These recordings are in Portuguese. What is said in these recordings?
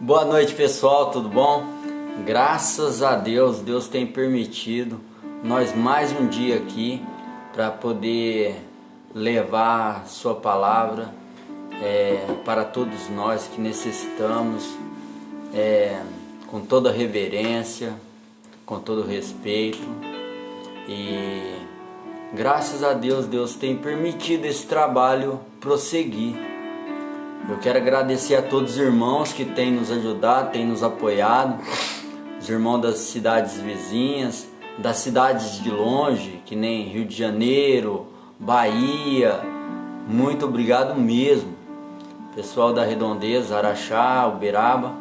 Boa noite, pessoal, tudo bom? Graças a Deus, Deus tem permitido nós mais um dia aqui para poder levar sua palavra para todos nós que necessitamos, com toda reverência, com todo respeito. E graças a Deus, Deus tem permitido esse trabalho prosseguir. Eu quero agradecer a todos os irmãos que têm nos ajudado, têm nos apoiado, os irmãos das cidades vizinhas, das cidades de longe, que nem Rio de Janeiro, Bahia. Muito obrigado mesmo. Pessoal da Redondeza, Araxá, Uberaba.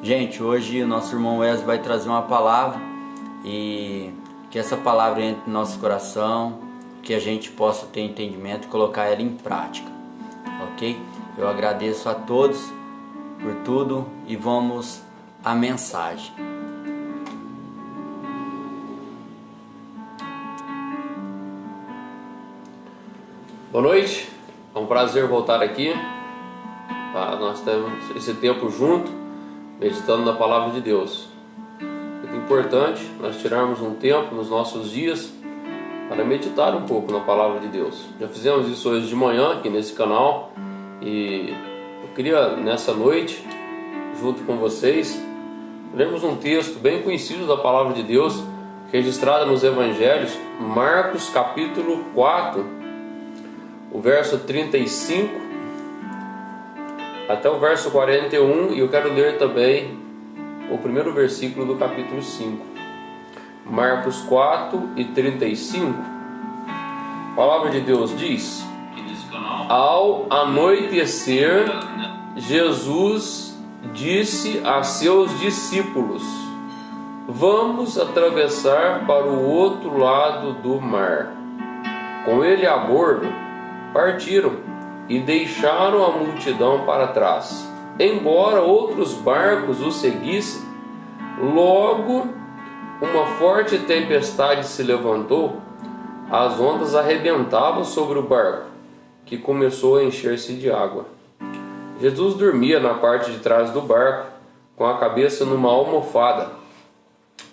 Gente, hoje o nosso irmão Wesley vai trazer uma palavra e que essa palavra entre no nosso coração, que a gente possa ter entendimento e colocar ela em prática, ok? Eu agradeço a todos por tudo e vamos à mensagem. Boa noite, é um prazer voltar aqui. Nós temos esse tempo junto, meditando na Palavra de Deus. É importante nós tirarmos um tempo nos nossos dias para meditar um pouco na Palavra de Deus. Já fizemos isso hoje de manhã aqui nesse canal. E eu queria nessa noite, junto com vocês, lermos um texto bem conhecido da Palavra de Deus, registrado nos Evangelhos, Marcos capítulo 4, o verso 35 até o verso 41, e eu quero ler também o primeiro versículo do capítulo 5. Marcos 4 e 35, a Palavra de Deus diz: Ao anoitecer, Jesus disse a seus discípulos: Vamos atravessar para o outro lado do mar. Com ele a bordo, partiram e deixaram a multidão para trás. Embora outros barcos o seguissem, logo uma forte tempestade se levantou. As ondas arrebentavam sobre o barco, que começou a encher-se de água. Jesus dormia na parte de trás do barco, com a cabeça numa almofada.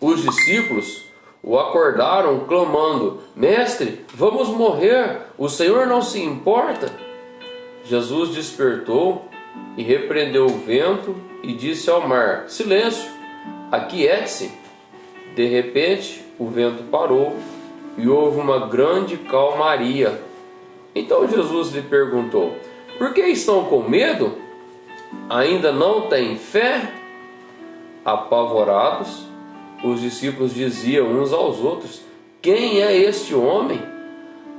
Os discípulos o acordaram, clamando: Mestre, vamos morrer, o Senhor não se importa? Jesus despertou e repreendeu o vento e disse ao mar: Silêncio, aquiete-se. De repente, o vento parou e houve uma grande calmaria. Então Jesus lhe perguntou: Por que estão com medo? Ainda não têm fé? Apavorados, os discípulos diziam uns aos outros: Quem é este homem?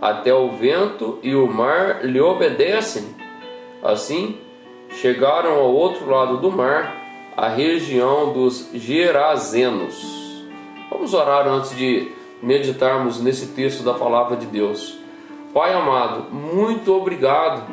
Até o vento e o mar lhe obedecem. Assim, chegaram ao outro lado do mar, a região dos Gerazenos. Vamos orar antes de meditarmos nesse texto da Palavra de Deus. Pai amado, muito obrigado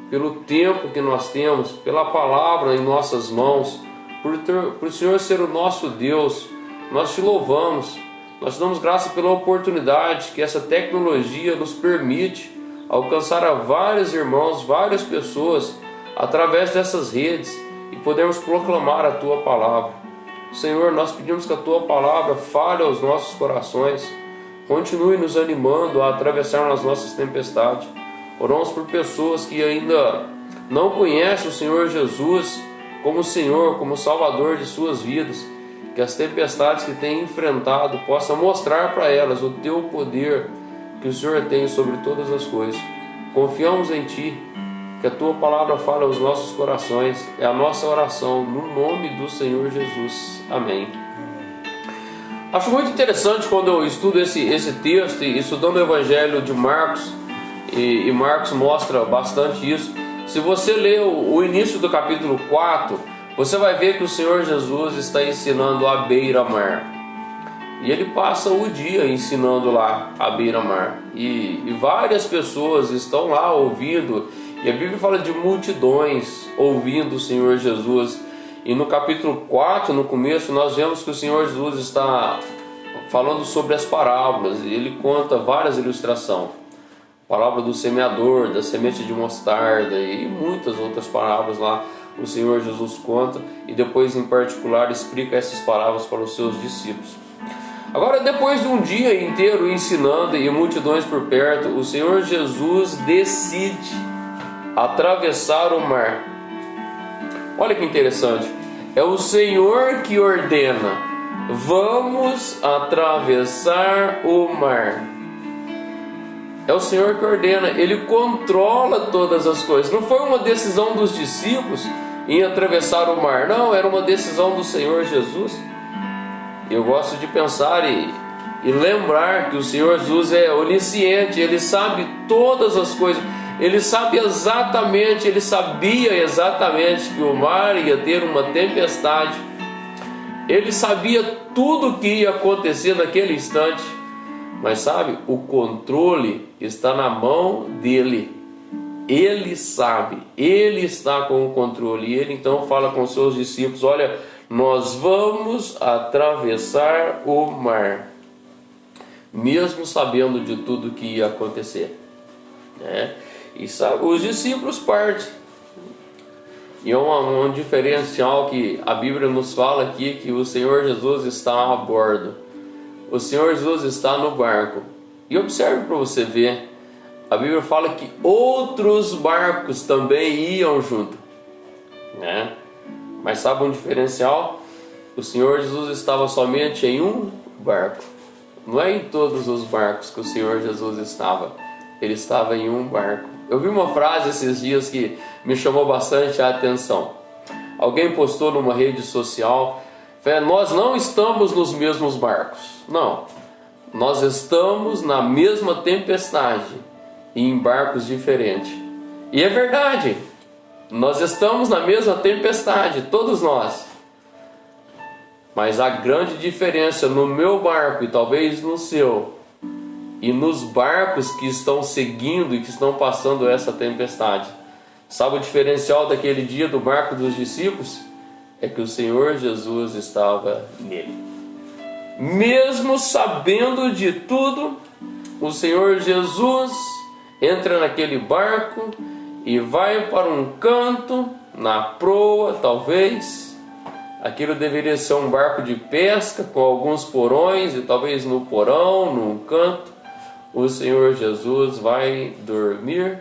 pelo tempo que nós temos, pela palavra em nossas mãos, por o Senhor ser o nosso Deus. Nós te louvamos, nós te damos graça pela oportunidade que essa tecnologia nos permite alcançar a vários irmãos, várias pessoas, através dessas redes, e podermos proclamar a Tua palavra. Senhor, nós pedimos que a Tua palavra fale aos nossos corações, continue nos animando a atravessar as nossas tempestades. Oramos por pessoas que ainda não conhecem o Senhor Jesus como Senhor, como Salvador de suas vidas. Que as tempestades que têm enfrentado possam mostrar para elas o Teu poder que o Senhor tem sobre todas as coisas. Confiamos em Ti, que a Tua palavra fale aos nossos corações. É a nossa oração no nome do Senhor Jesus. Amém. Acho muito interessante quando eu estudo esse texto, e estudando o Evangelho de Marcos, e Marcos mostra bastante isso. Se você ler o início do capítulo 4, você vai ver que o Senhor Jesus está ensinando à beira-mar. E ele passa o dia ensinando lá à beira-mar. E várias pessoas estão lá ouvindo. E a Bíblia fala de multidões ouvindo o Senhor Jesus. E no capítulo 4, no começo, nós vemos que o Senhor Jesus está falando sobre as parábolas. E ele conta várias ilustrações. Parábola do semeador, da semente de mostarda e muitas outras parábolas lá. o Senhor Jesus conta e depois em particular explica essas palavras para os seus discípulos. Agora, depois de um dia inteiro ensinando e multidões por perto, o Senhor Jesus decide atravessar o mar. Olha que interessante, é o Senhor que ordena: vamos atravessar o mar. É o Senhor que ordena, Ele controla todas as coisas. Não foi uma decisão dos discípulos em atravessar o mar, não, era uma decisão do Senhor Jesus. Eu gosto de pensar e lembrar que o Senhor Jesus é onisciente, Ele sabe todas as coisas, Ele sabia exatamente que o mar ia ter uma tempestade, Ele sabia tudo o que ia acontecer naquele instante, mas sabe, o controle está na mão dEle. Ele sabe, Ele está com o controle, e Ele então fala com os seus discípulos: olha, nós vamos atravessar o mar, mesmo sabendo de tudo que ia acontecer, né? E sabe, os discípulos partem, e é um diferencial que a Bíblia nos fala aqui, que o Senhor Jesus está a bordo, o Senhor Jesus está no barco. E observe para você ver, a Bíblia fala que outros barcos também iam junto, né? Mas sabe um diferencial? O Senhor Jesus estava somente em um barco. Não é em todos os barcos que o Senhor Jesus estava. Ele estava em um barco. Eu vi uma frase esses dias que me chamou bastante a atenção. Alguém postou numa rede social: nós não estamos nos mesmos barcos. Não, nós estamos na mesma tempestade e em barcos diferentes. E é verdade, nós estamos na mesma tempestade, todos nós. Mas a grande diferença no meu barco e talvez no seu, e nos barcos que estão seguindo e que estão passando essa tempestade, sabe o diferencial daquele dia do barco dos discípulos? É que o Senhor Jesus estava nele. Mesmo sabendo de tudo, o Senhor Jesus entra naquele barco e vai para um canto, na proa talvez. Aquilo deveria ser um barco de pesca com alguns porões, e talvez no porão, num canto, o Senhor Jesus vai dormir,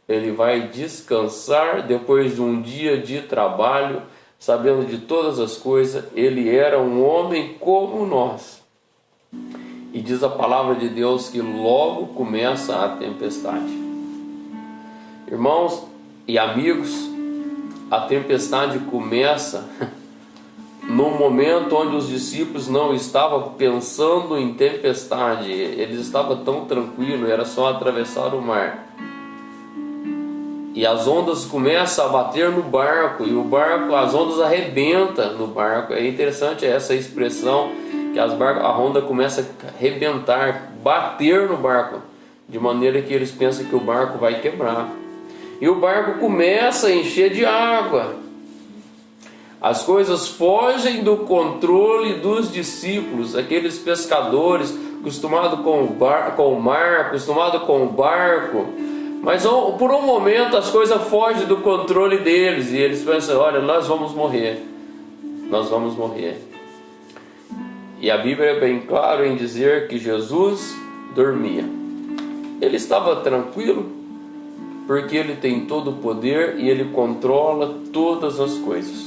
Ele vai descansar depois de um dia de trabalho, sabendo de todas as coisas. Ele era um homem como nós. E diz a palavra de Deus que logo começa a tempestade. Irmãos e amigos, a tempestade começa no momento onde os discípulos não estavam pensando em tempestade. Eles estavam tão tranquilos, era só atravessar o mar. E as ondas começam a bater no barco, e o barco, as ondas arrebentam no barco. É interessante essa expressão, que a onda começa a arrebentar, bater no barco, de maneira que eles pensam que o barco vai quebrar. E o barco começa a encher de água. As coisas fogem do controle dos discípulos, aqueles pescadores acostumados com o mar, acostumados com o barco. Mas por um momento as coisas fogem do controle deles, e eles pensam: olha, nós vamos morrer. Nós vamos morrer. E a Bíblia é bem clara em dizer que Jesus dormia. Ele estava tranquilo, porque Ele tem todo o poder e Ele controla todas as coisas.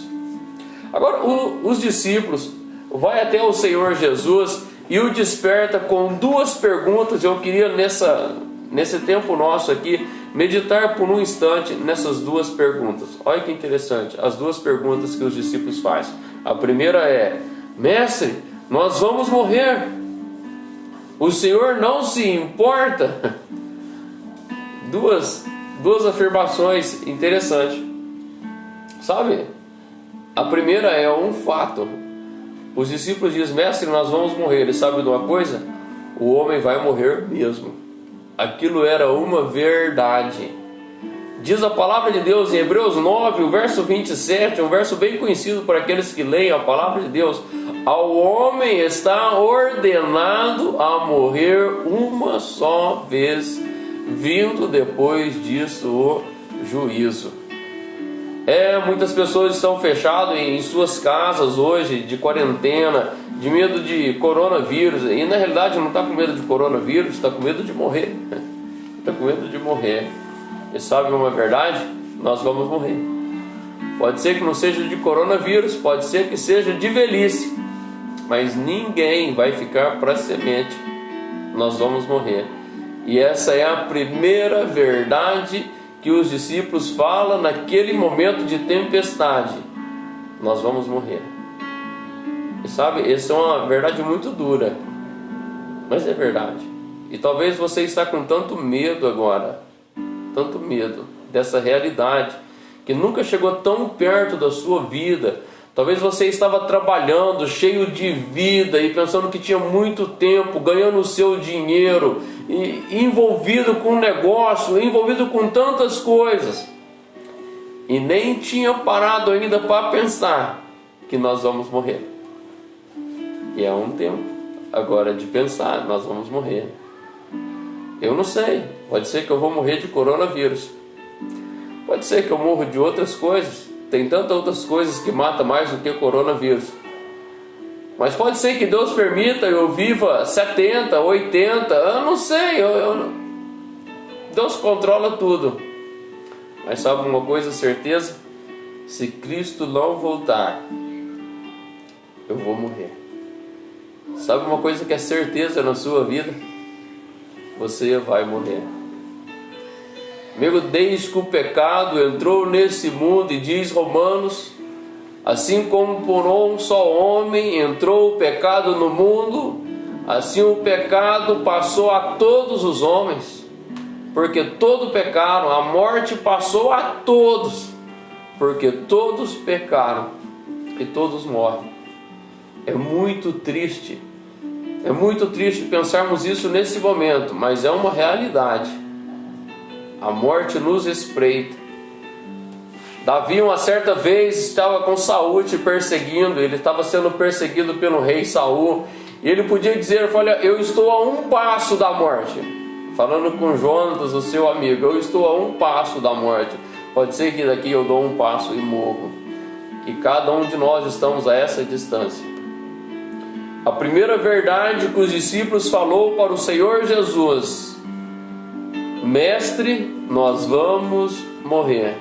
Agora os discípulos vão até o Senhor Jesus e o desperta com duas perguntas. Eu queria nesse tempo nosso aqui meditar por um instante nessas duas perguntas. Olha que interessante, as duas perguntas que os discípulos fazem. A primeira é: mestre, nós vamos morrer, o Senhor não se importa? Duas afirmações interessantes, sabe? A primeira é um fato. Os discípulos dizem: mestre, nós vamos morrer. Ele sabe de uma coisa? O homem vai morrer mesmo. Aquilo era uma verdade. Diz a palavra de Deus em Hebreus 9, o verso 27, um verso bem conhecido por aqueles que leem a palavra de Deus: ao homem está ordenado a morrer uma só vez, vindo depois disso o juízo. Muitas pessoas estão fechadas em suas casas hoje, de quarentena, de medo de coronavírus. E na realidade não está com medo de coronavírus, está com medo de morrer. Está com medo de morrer. E sabe uma verdade? Nós vamos morrer. Pode ser que não seja de coronavírus, pode ser que seja de velhice, mas ninguém vai ficar para semente. Nós vamos morrer. E essa é a primeira verdade que os discípulos falam naquele momento de tempestade. Nós vamos morrer. E sabe, essa é uma verdade muito dura, mas é verdade. E talvez você está com tanto medo agora, tanto medo dessa realidade, que nunca chegou tão perto da sua vida. Talvez você estava trabalhando, cheio de vida e pensando que tinha muito tempo, ganhando o seu dinheiro, e envolvido com negócio, envolvido com tantas coisas, e nem tinha parado ainda para pensar que nós vamos morrer. E é um tempo agora de pensar, nós vamos morrer. Eu não sei, pode ser que eu vou morrer de coronavírus, pode ser que eu morra de outras coisas. Tem tantas outras coisas que matam mais do que coronavírus. Mas pode ser que Deus permita eu viva 70, 80, eu não sei. Deus controla tudo. Mas sabe uma coisa certeza? Se Cristo não voltar, eu vou morrer. Sabe uma coisa que é certeza na sua vida? Você vai morrer. Amigo, desde que o pecado entrou nesse mundo, e diz Romanos, assim como por um só homem entrou o pecado no mundo, assim o pecado passou a todos os homens, porque todos pecaram. A morte passou a todos, porque todos pecaram e todos morrem. É muito triste pensarmos isso nesse momento, mas é uma realidade. A morte nos espreita. Davi uma certa vez estava com Saul te perseguindo. Ele estava sendo perseguido pelo rei Saul, e ele podia dizer: olha, eu estou a um passo da morte. Falando com Jonatas, o seu amigo, eu estou a um passo da morte. Pode ser que daqui eu dou um passo e morro. E cada um de nós estamos a essa distância. A primeira verdade que os discípulos falou para o Senhor Jesus: Mestre, nós vamos morrer.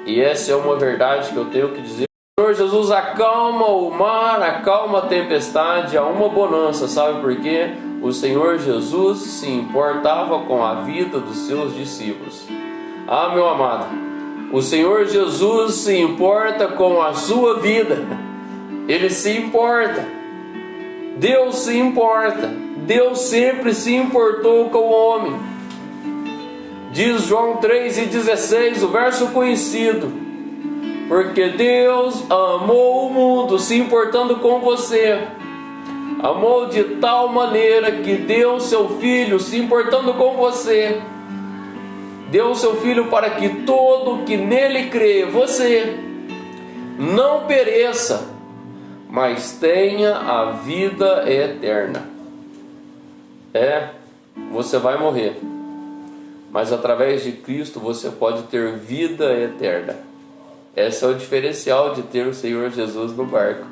E essa é uma verdade que eu tenho que dizer. O Senhor Jesus acalma o mar, acalma a tempestade, há uma bonança. Sabe por quê? O Senhor Jesus se importava com a vida dos seus discípulos. Ah, meu amado, o Senhor Jesus se importa com a sua vida. Ele se importa. Deus se importa. Deus sempre se importou com o homem. Diz João 3,16, o verso conhecido: porque Deus amou o mundo, se importando com você. Amou de tal maneira que deu seu Filho, se importando com você. Deu seu Filho para que todo que nele crê, você, não pereça, mas tenha a vida eterna. Você vai morrer, mas através de Cristo você pode ter vida eterna. Esse é o diferencial de ter o Senhor Jesus no barco.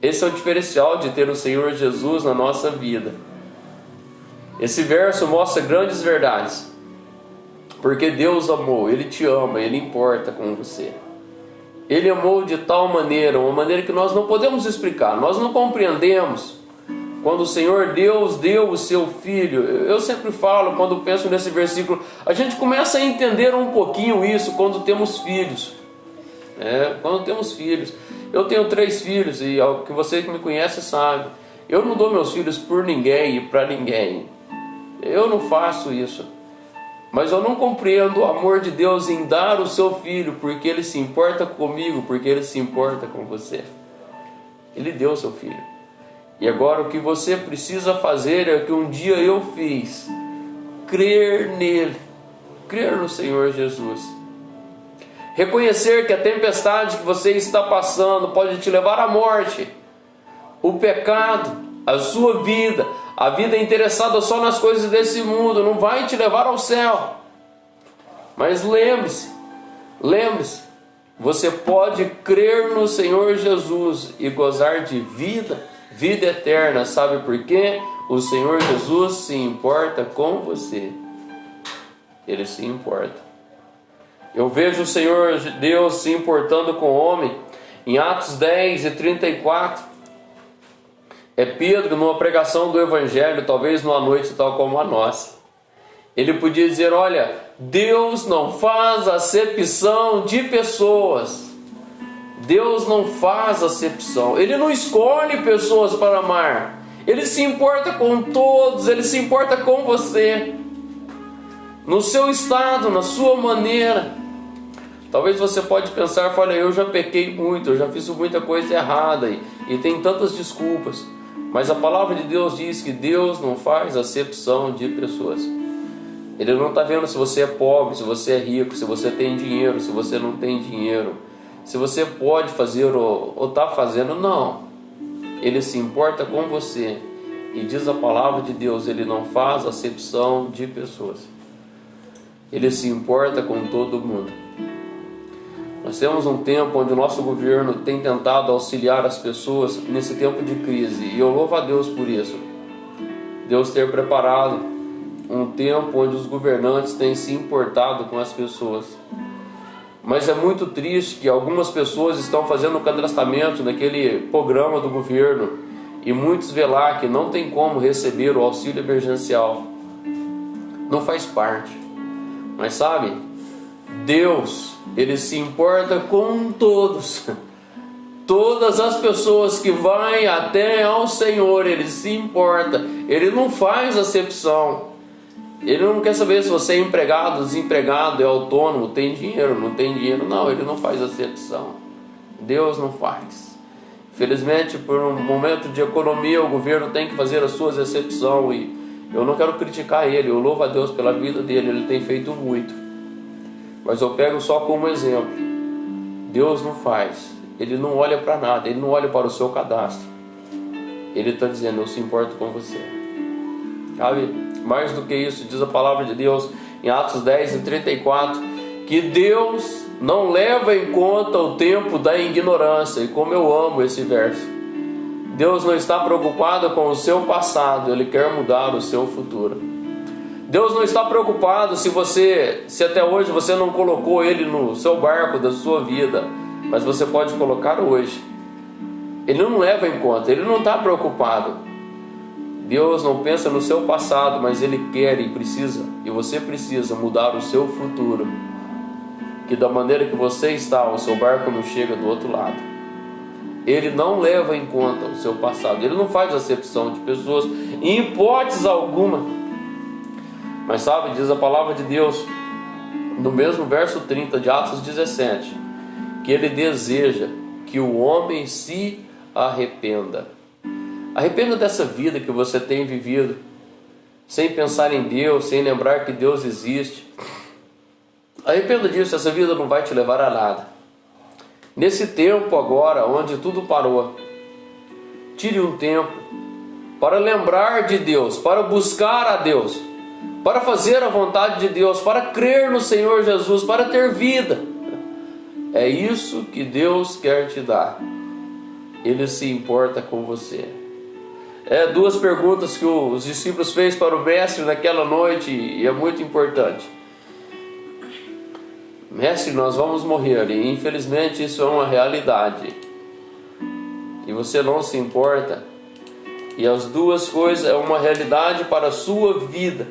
Esse é o diferencial de ter o Senhor Jesus na nossa vida. Esse verso mostra grandes verdades. Porque Deus amou, Ele te ama, Ele importa com você. Ele amou de tal maneira, uma maneira que nós não podemos explicar, nós não compreendemos. Quando o Senhor Deus deu o seu Filho, eu sempre falo, quando penso nesse versículo, a gente começa a entender um pouquinho isso quando temos filhos. Quando temos filhos. Eu tenho 3 filhos, e o que você que me conhece sabe, eu não dou meus filhos por ninguém e para ninguém. Eu não faço isso. Mas eu não compreendo o amor de Deus em dar o seu Filho, porque Ele se importa comigo, porque Ele se importa com você. Ele deu o seu Filho. E agora o que você precisa fazer é o que um dia eu fiz: crer nele, crer no Senhor Jesus. Reconhecer que a tempestade que você está passando pode te levar à morte. O pecado, a sua vida, a vida interessada só nas coisas desse mundo, não vai te levar ao céu. Mas lembre-se, Lembre-se, você pode crer no Senhor Jesus e gozar de vida eterna. Sabe por quê? O Senhor Jesus se importa com você. Ele se importa. Eu vejo o Senhor Deus se importando com o homem. Em Atos 10:34, é Pedro numa pregação do Evangelho, talvez numa noite tal como a nossa. Ele podia dizer: olha, Deus não faz acepção de pessoas. Deus não faz acepção. Ele não escolhe pessoas para amar. Ele se importa com todos. Ele se importa com você, no seu estado, na sua maneira. Talvez você pode pensar: olha, eu já pequei muito, eu já fiz muita coisa errada e tem tantas desculpas. Mas a palavra de Deus diz que Deus não faz acepção de pessoas. Ele não está vendo se você é pobre, se você é rico, se você tem dinheiro, se você não tem dinheiro, se você pode fazer ou está fazendo. Não. Ele se importa com você. E diz a palavra de Deus, Ele não faz acepção de pessoas. Ele se importa com todo mundo. Nós temos um tempo onde o nosso governo tem tentado auxiliar as pessoas nesse tempo de crise. E eu louvo a Deus por isso. Deus ter preparado um tempo onde os governantes têm se importado com as pessoas. Mas é muito triste que algumas pessoas estão fazendo o cadastramento naquele programa do governo e muitos vê lá que não tem como receber o auxílio emergencial. Não faz parte. Mas sabe, Deus, Ele se importa com todos. Todas as pessoas que vão até ao Senhor, Ele se importa. Ele não faz acepção. Ele não quer saber se você é empregado, desempregado, é autônomo, tem dinheiro, não tem dinheiro. Não, Ele não faz acepção. Deus não faz. Infelizmente, por um momento de economia, o governo tem que fazer as suas exceções. E eu não quero criticar ele, eu louvo a Deus pela vida dele, ele tem feito muito. Mas eu pego só como exemplo. Deus não faz. Ele não olha para nada, Ele não olha para o seu cadastro. Ele está dizendo: eu se importo com você. Sabe? Mais do que isso, diz a palavra de Deus em Atos 10:34, que Deus não leva em conta o tempo da ignorância. E como eu amo esse verso. Deus não está preocupado com o seu passado, Ele quer mudar o seu futuro. Deus não está preocupado se até hoje você não colocou Ele no seu barco da sua vida, mas você pode colocar hoje. Ele não leva em conta, Ele não está preocupado. Deus não pensa no seu passado, mas Ele quer e precisa, e você precisa mudar o seu futuro. Que da maneira que você está, o seu barco não chega do outro lado. Ele não leva em conta o seu passado. Ele não faz acepção de pessoas, em hipótese alguma. Mas sabe, diz a palavra de Deus, no mesmo verso 30 de Atos 17, que Ele deseja que o homem se arrependa. Arrependa dessa vida que você tem vivido, sem pensar em Deus, sem lembrar que Deus existe. Arrependa disso, essa vida não vai te levar a nada. Nesse tempo agora, onde tudo parou, tire um tempo para lembrar de Deus, para buscar a Deus, para fazer a vontade de Deus, para crer no Senhor Jesus, para ter vida. É isso que Deus quer te dar. Ele se importa com você. Duas perguntas que os discípulos fez para o mestre naquela noite, e é muito importante. Mestre, nós vamos morrer, e infelizmente isso é uma realidade, e você não se importa. E as duas coisas é uma realidade para a sua vida.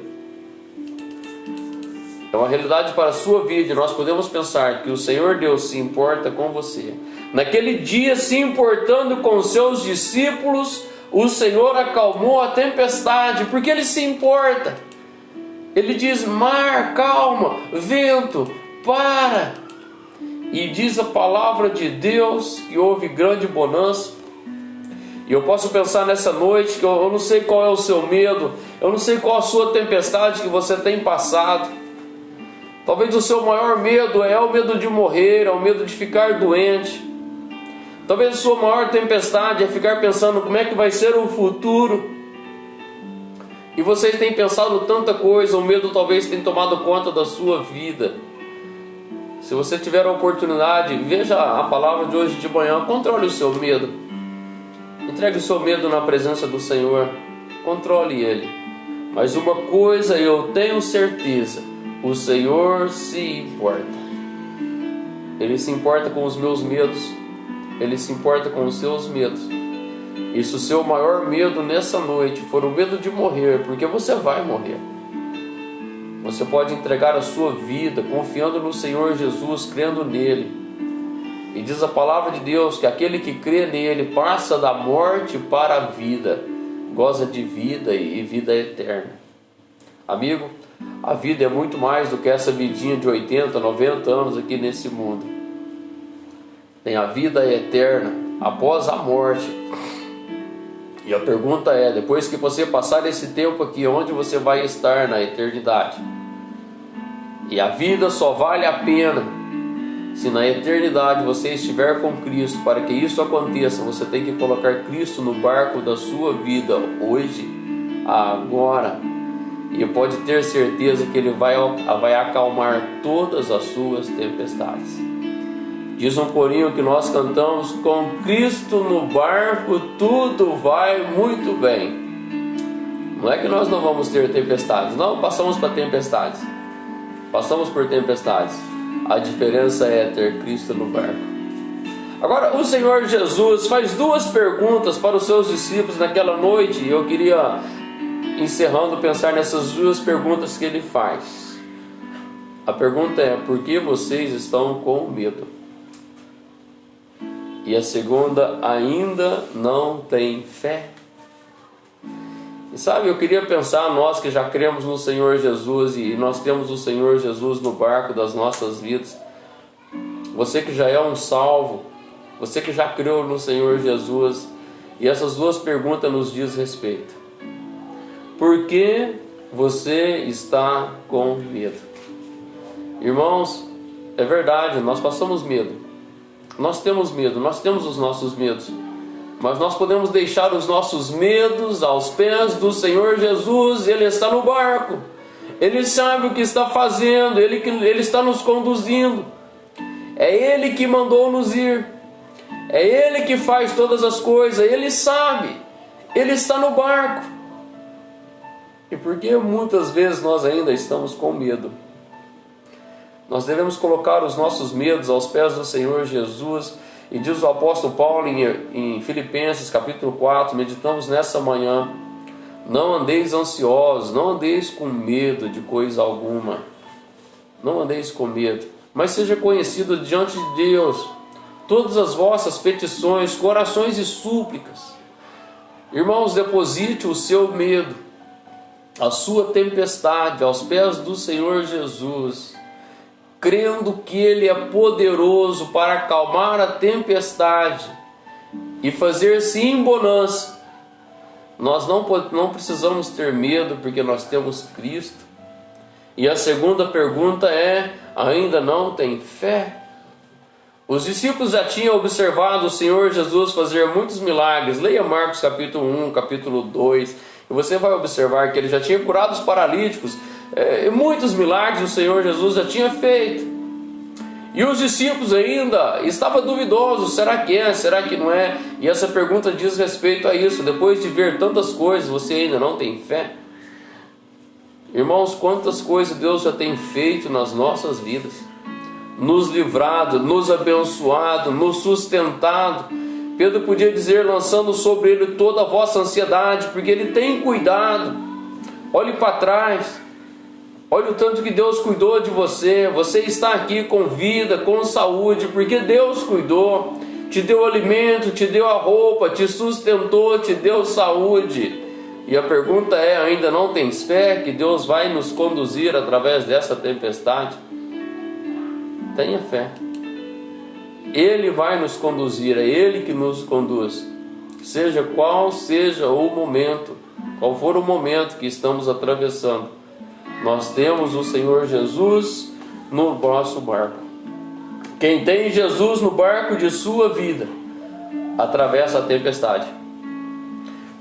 É uma realidade para a sua vida, e nós podemos pensar que o Senhor Deus se importa com você. Naquele dia, se importando com os seus discípulos, o Senhor acalmou a tempestade, porque Ele se importa. Ele diz: mar, calma, vento, para. E diz a palavra de Deus que houve grande bonança. E eu posso pensar nessa noite que eu não sei qual é o seu medo, eu não sei qual a sua tempestade que você tem passado. Talvez o seu maior medo é o medo de morrer, é o medo de ficar doente. Talvez a sua maior tempestade é ficar pensando como é que vai ser o futuro. E você tem pensado tanta coisa, o medo talvez tenha tomado conta da sua vida. Se você tiver a oportunidade, veja a palavra de hoje de manhã, controle o seu medo. Entregue o seu medo na presença do Senhor, controle ele. Mas uma coisa eu tenho certeza, o Senhor se importa. Ele se importa com os meus medos, Ele se importa com os seus medos. E se o seu maior medo nessa noite for o medo de morrer, porque você vai morrer, você pode entregar a sua vida confiando no Senhor Jesus, crendo nele. E diz a palavra de Deus que aquele que crê nele passa da morte para a vida, goza de vida e vida eterna. Amigo, a vida é muito mais do que essa vidinha de 80, 90 anos aqui nesse mundo. Tem a vida eterna após a morte. E a pergunta é, depois que você passar esse tempo aqui, onde você vai estar na eternidade? E a vida só vale a pena se na eternidade você estiver com Cristo. Para que isso aconteça, você tem que colocar Cristo no barco da sua vida hoje, agora. E pode ter certeza que Ele vai acalmar todas as suas tempestades. Diz um corinho que nós cantamos: com Cristo no barco tudo vai muito bem. Não é que nós não vamos ter tempestades, não, passamos por tempestades. Passamos por tempestades. A diferença é ter Cristo no barco. Agora, o Senhor Jesus faz duas perguntas para os seus discípulos naquela noite. E eu queria, encerrando, pensar nessas duas perguntas que Ele faz. A pergunta é: por que vocês estão com medo? E a segunda: ainda não têm fé? E sabe, eu queria pensar, nós que já cremos no Senhor Jesus e nós temos o Senhor Jesus no barco das nossas vidas, você que já é um salvo, você que já creu no Senhor Jesus, e essas duas perguntas nos diz respeito. Por que você está com medo? Irmãos, é verdade, nós passamos medo, nós temos medo, nós temos os nossos medos. Mas nós podemos deixar os nossos medos aos pés do Senhor Jesus. Ele está no barco, Ele sabe o que está fazendo, Ele está nos conduzindo. É Ele que mandou nos ir, é Ele que faz todas as coisas, Ele sabe, Ele está no barco. E por que muitas vezes nós ainda estamos com medo? Nós devemos colocar os nossos medos aos pés do Senhor Jesus. E diz o apóstolo Paulo em Filipenses capítulo 4, meditamos nessa manhã: não andeis ansiosos, não andeis com medo de coisa alguma. Não andeis com medo, mas seja conhecido diante de Deus todas as vossas petições, corações e súplicas. Irmãos, deposite o seu medo, a sua tempestade aos pés do Senhor Jesus, crendo que Ele é poderoso para acalmar a tempestade e fazer sim bonança. Nós não precisamos ter medo, porque nós temos Cristo. E a segunda pergunta é: ainda não tem fé? Os discípulos já tinham observado o Senhor Jesus fazer muitos milagres. Leia Marcos capítulo 1, capítulo 2, e você vai observar que Ele já tinha curado os paralíticos. Muitos milagres o Senhor Jesus já tinha feito. E os discípulos ainda estavam duvidosos: será que é, será que não é? E essa pergunta diz respeito a isso. Depois de ver tantas coisas, você ainda não tem fé? Irmãos, quantas coisas Deus já tem feito nas nossas vidas, nos livrado, nos abençoado, nos sustentado. Pedro podia dizer, lançando sobre Ele toda a vossa ansiedade, porque Ele tem cuidado. Olhe para trás, olha o tanto que Deus cuidou de você. Você está aqui com vida, com saúde, porque Deus cuidou, te deu alimento, te deu a roupa, te sustentou, te deu saúde. E a pergunta é: ainda não tens fé que Deus vai nos conduzir através dessa tempestade? Tenha fé, Ele vai nos conduzir, é Ele que nos conduz, seja qual seja o momento, qual for o momento que estamos atravessando. Nós temos o Senhor Jesus no nosso barco. Quem tem Jesus no barco de sua vida atravessa a tempestade.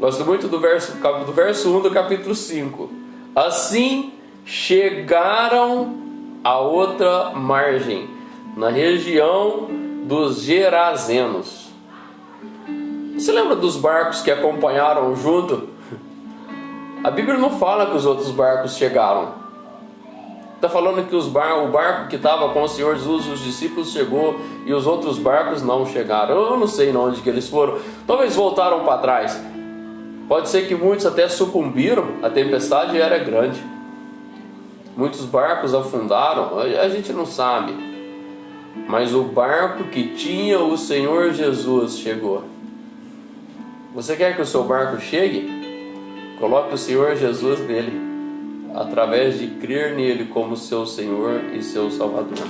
Gosto muito do verso 1 do capítulo 5. Assim chegaram à outra margem, na região dos Gerazenos. Você lembra dos barcos que acompanharam junto? A Bíblia não fala que os outros barcos chegaram. Está falando que o barco que estava com o Senhor Jesus, os discípulos, chegou e os outros barcos não chegaram. Eu não sei onde que eles foram. Talvez voltaram para trás. Pode ser que muitos até sucumbiram. A tempestade era grande. Muitos barcos afundaram. A gente não sabe. Mas o barco que tinha o Senhor Jesus chegou. Você quer que o seu barco chegue? Coloque o Senhor Jesus nele, através de crer nele como seu Senhor e seu Salvador.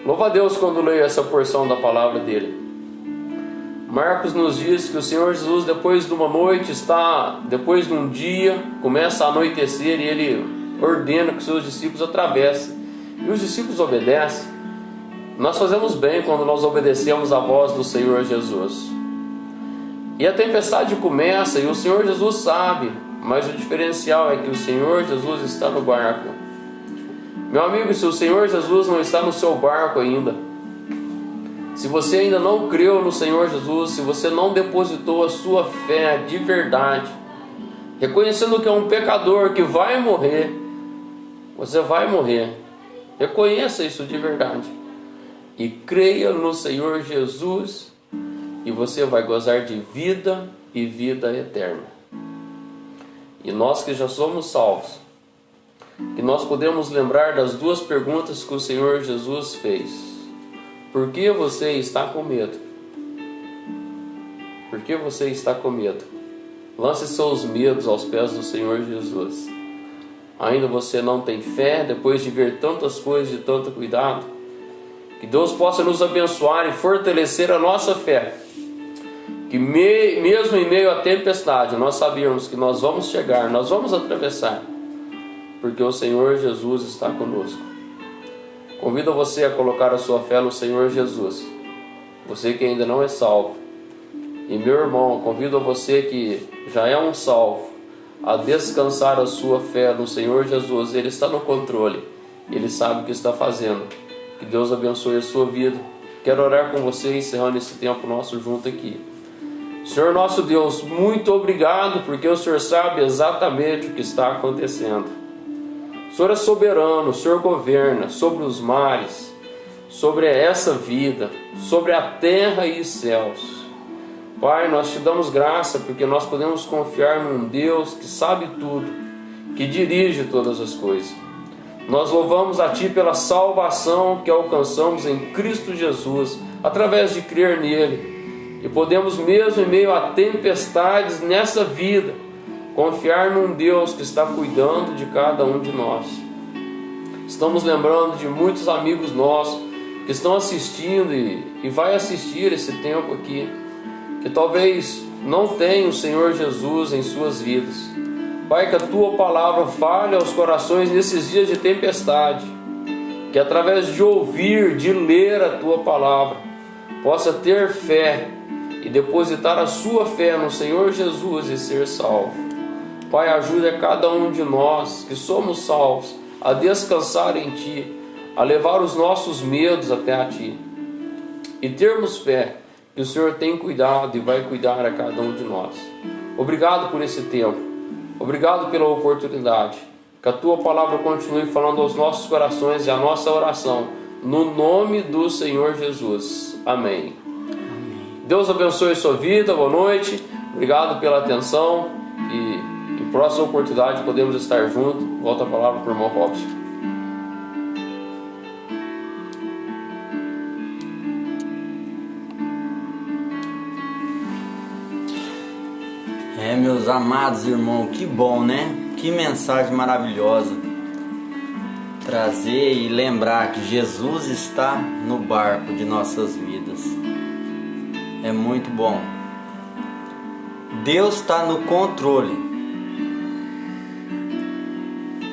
Louva a Deus quando leio essa porção da palavra dele. Marcos nos diz que o Senhor Jesus, depois de uma noite, depois de um dia, começa a anoitecer e ele ordena que os seus discípulos atravessem. E os discípulos obedecem. Nós fazemos bem quando nós obedecemos a voz do Senhor Jesus. E a tempestade começa e o Senhor Jesus sabe, mas o diferencial é que o Senhor Jesus está no barco. Meu amigo, se o Senhor Jesus não está no seu barco ainda, se você ainda não creu no Senhor Jesus, se você não depositou a sua fé de verdade, reconhecendo que é um pecador que vai morrer, você vai morrer. Reconheça isso de verdade e creia no Senhor Jesus, e você vai gozar de vida e vida eterna. E nós que já somos salvos, que nós podemos lembrar das duas perguntas que o Senhor Jesus fez. Por que você está com medo? Por que você está com medo? Lance seus medos aos pés do Senhor Jesus. Ainda você não tem fé depois de ver tantas coisas e tanto cuidado? Que Deus possa nos abençoar e fortalecer a nossa fé. Que mesmo em meio à tempestade, nós sabemos que nós vamos chegar, nós vamos atravessar, porque o Senhor Jesus está conosco. Convido você a colocar a sua fé no Senhor Jesus, você que ainda não é salvo. E meu irmão, convido a você que já é um salvo, a descansar a sua fé no Senhor Jesus. Ele está no controle, Ele sabe o que está fazendo. Que Deus abençoe a sua vida. Quero orar com você, encerrando esse tempo nosso junto aqui. Senhor nosso Deus, muito obrigado, porque o Senhor sabe exatamente o que está acontecendo. O Senhor é soberano, o Senhor governa sobre os mares, sobre essa vida, sobre a terra e os céus. Pai, nós te damos graça, porque nós podemos confiar num Deus que sabe tudo, que dirige todas as coisas. Nós louvamos a Ti pela salvação que alcançamos em Cristo Jesus, através de crer nele. E podemos, mesmo em meio a tempestades nessa vida, confiar num Deus que está cuidando de cada um de nós. Estamos lembrando de muitos amigos nossos que estão assistindo e vai assistir esse tempo aqui, que talvez não tenham o Senhor Jesus em suas vidas. Pai, que a Tua palavra fale aos corações nesses dias de tempestade, que através de ouvir, de ler a Tua palavra, possa ter fé e depositar a sua fé no Senhor Jesus e ser salvo. Pai, ajude a cada um de nós que somos salvos a descansar em Ti, a levar os nossos medos até a Ti e termos fé que o Senhor tem cuidado e vai cuidar a cada um de nós. Obrigado por esse tempo, obrigado pela oportunidade. Que a Tua palavra continue falando aos nossos corações e a nossa oração, no nome do Senhor Jesus. Amém. Deus abençoe a sua vida, boa noite, obrigado pela atenção e em próxima oportunidade podemos estar juntos. Volta a palavra para o irmão Robson. Meus amados irmãos, que bom, né? Que mensagem maravilhosa. Trazer e lembrar que Jesus está no barco de nossas vidas. É muito bom. Deus está no controle.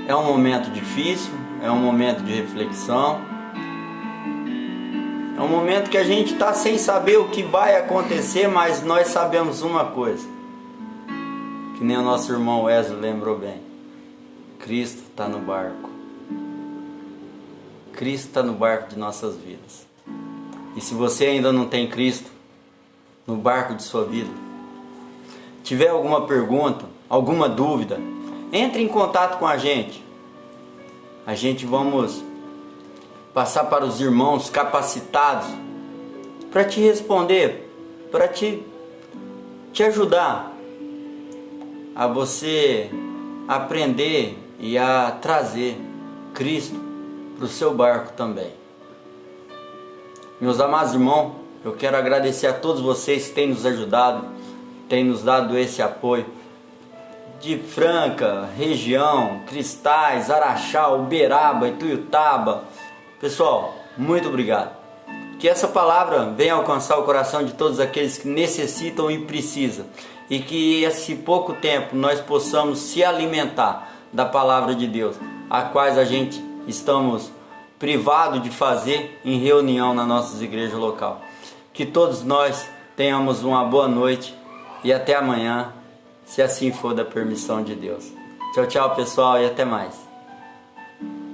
É um momento difícil, é um momento de reflexão, é um momento que a gente está sem saber o que vai acontecer, mas nós sabemos uma coisa, que nem o nosso irmão Wesley lembrou bem: Cristo está no barco. Cristo está no barco de nossas vidas. E se você ainda não tem Cristo no barco de sua vida, tiver alguma pergunta, alguma dúvida, entre em contato com a gente. A gente vamos passar para os irmãos capacitados para te responder, para te ajudar a você aprender e a trazer Cristo para o seu barco também. Meus amados irmãos, eu quero agradecer a todos vocês que têm nos ajudado, têm nos dado esse apoio. De Franca, região, Cristais, Araxá, Uberaba, Ituiutaba. Pessoal, muito obrigado. Que essa palavra venha alcançar o coração de todos aqueles que necessitam e precisam. E que esse pouco tempo nós possamos se alimentar da palavra de Deus, a quais a gente estamos privado de fazer em reunião nas nossas igrejas local. Que todos nós tenhamos uma boa noite e até amanhã, se assim for da permissão de Deus. Tchau, tchau, pessoal, e até mais.